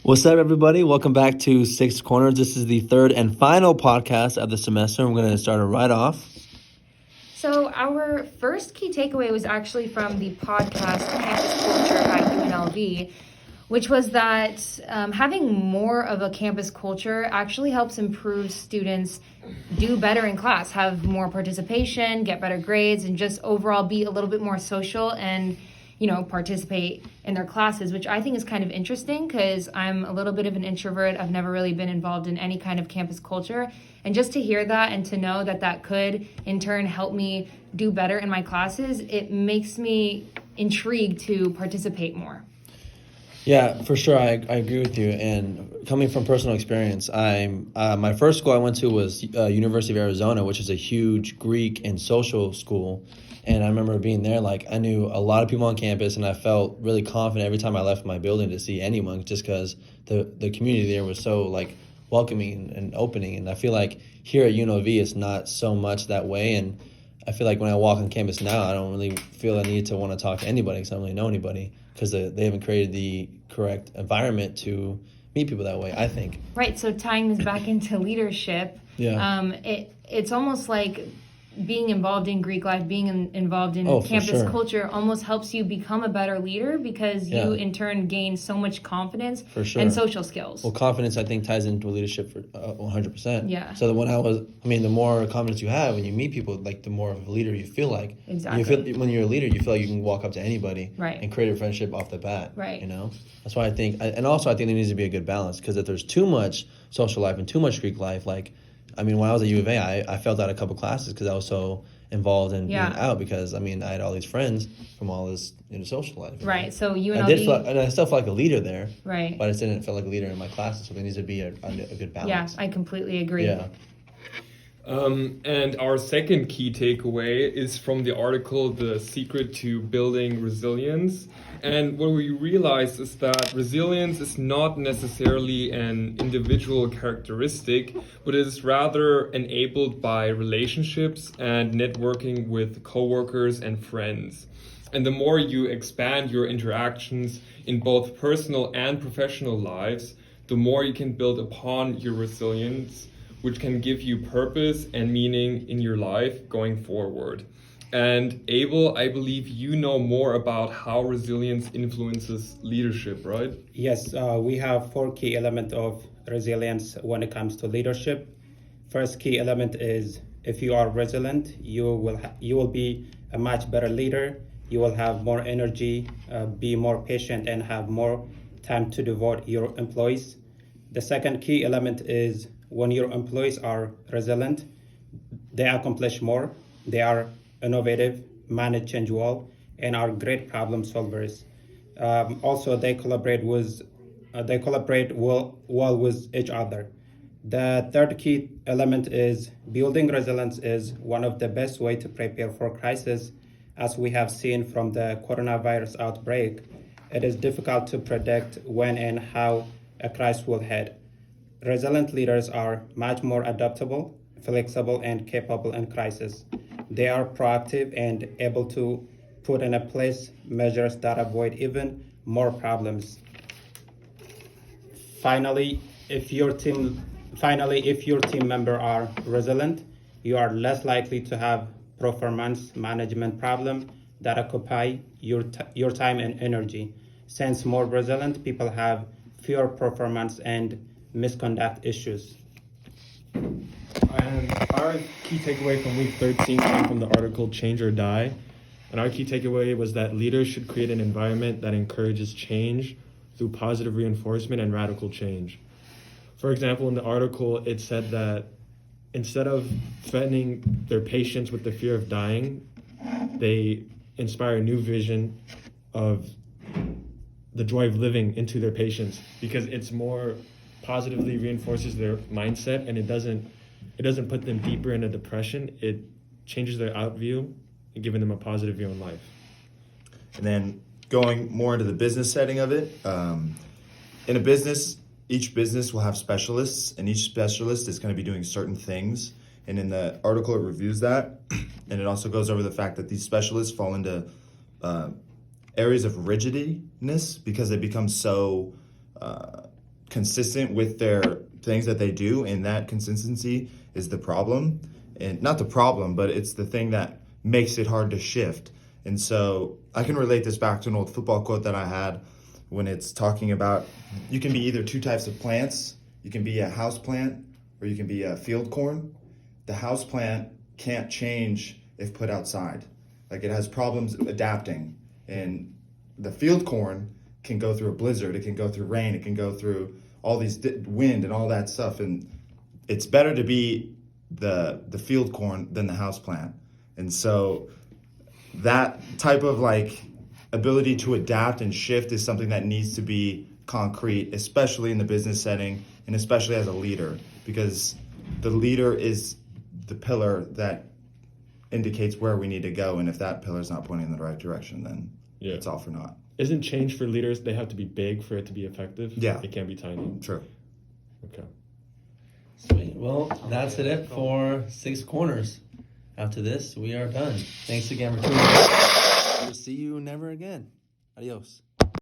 What's up, everybody? Welcome back to Six Corners. This is the third and final podcast of the semester. I'm going to start it right off. So our first key takeaway was actually from the podcast Campus Culture at UNLV, which was that having more of a campus culture actually helps improve students do better in class, have more participation, get better grades, and just overall be a little bit more social and participate in their classes, which I think is kind of interesting because I'm a little bit of an introvert. I've never really been involved in any kind of campus culture. And just to hear that and to know that that could in turn help me do better in my classes, it makes me intrigued to participate more. Yeah, for sure. I agree with you. And coming from personal experience, my first school I went to was University of Arizona, which is a huge Greek and social school. And I remember being there, I knew a lot of people on campus, and I felt really confident every time I left my building to see anyone, just because the community there was so welcoming and opening. And I feel like here at UNLV, it's not so much that way. And I feel like when I walk on campus now, I don't really feel a need to want to talk to anybody because I don't really know anybody, because they haven't created the correct environment to meet people that way, I think. Right. So tying this back into leadership, it's almost like being involved in Greek life, being involved in campus culture almost helps you become a better leader because you in turn gain so much confidence and social skills. Well, confidence I think ties into leadership for 100%. Yeah. So the more confidence you have when you meet people, the more of a leader you feel like. Exactly. When you're a leader, you feel like you can walk up to anybody and create a friendship off the bat. Right. That's why I think, and also I think there needs to be a good balance, because if there's too much social life and too much Greek life, when I was at U of A, I felt out a couple classes because I was so involved in being out, because I had all these friends from all this social life. Right. So UNLV, and I still felt like a leader there. Right. But I didn't feel like a leader in my classes, so there needs to be a good balance. Yeah, I completely agree. Yeah. And our second key takeaway is from the article, The Secret to Building Resilience. And what we realized is that resilience is not necessarily an individual characteristic, but it is rather enabled by relationships and networking with coworkers and friends. And the more you expand your interactions in both personal and professional lives, the more you can build upon your resilience, which can give you purpose and meaning in your life going forward. And Abel, I believe you know more about how resilience influences leadership, right? Yes, we have 4 key elements of resilience when it comes to leadership. First key element is, if you are resilient, you will be a much better leader. You will have more energy, be more patient, and have more time to devote your employees. The second key element is, when your employees are resilient, they accomplish more, they are innovative, manage change well, and are great problem solvers. Also, they collaborate well with each other. The third key element is, building resilience is one of the best way to prepare for crisis. As we have seen from the coronavirus outbreak, it is difficult to predict when and how a crisis will head. Resilient leaders are much more adaptable, flexible, and capable in crisis. They are proactive and able to put in place measures that avoid even more problems. Finally, if your team members are resilient, you are less likely to have performance management problems that occupy your time and energy. Since more resilient people have fewer performance and misconduct issues. And our key takeaway from week 13 came from the article Change or Die. And our key takeaway was that leaders should create an environment that encourages change through positive reinforcement and radical change. For example, in the article, it said that instead of threatening their patients with the fear of dying, they inspire a new vision of the joy of living into their patients, because it's more positively reinforces their mindset, and it doesn't put them deeper into depression. It changes their outview and giving them a positive view on life. And then going more into the business setting of it, in a business, each business will have specialists, and each specialist is going to be doing certain things. And in the article, it reviews that, and it also goes over the fact that these specialists fall into areas of rigidness because they become so consistent with their things that they do, and that consistency is the problem. And not the problem, but it's the thing that makes it hard to shift. And so I can relate this back to an old football quote that I had when it's talking about you can be either two types of plants. You can be a house plant or you can be a field corn. The house plant can't change if put outside. Like, it has problems adapting. And the field corn can go through a blizzard, it can go through rain, it can go through all these wind and all that stuff. And it's better to be the field corn than the house plant. And so that type of like ability to adapt and shift is something that needs to be concrete, especially in the business setting and especially as a leader, because the leader is the pillar that indicates where we need to go. And if that pillar is not pointing in the right direction, then it's all for naught. Isn't change for leaders, they have to be big for it to be effective? Yeah. It can't be tiny. True. Okay. Sweet. Well, that's it for Six Corners. After this, we are done. Thanks again for tuning in. We'll see you never again. Adios.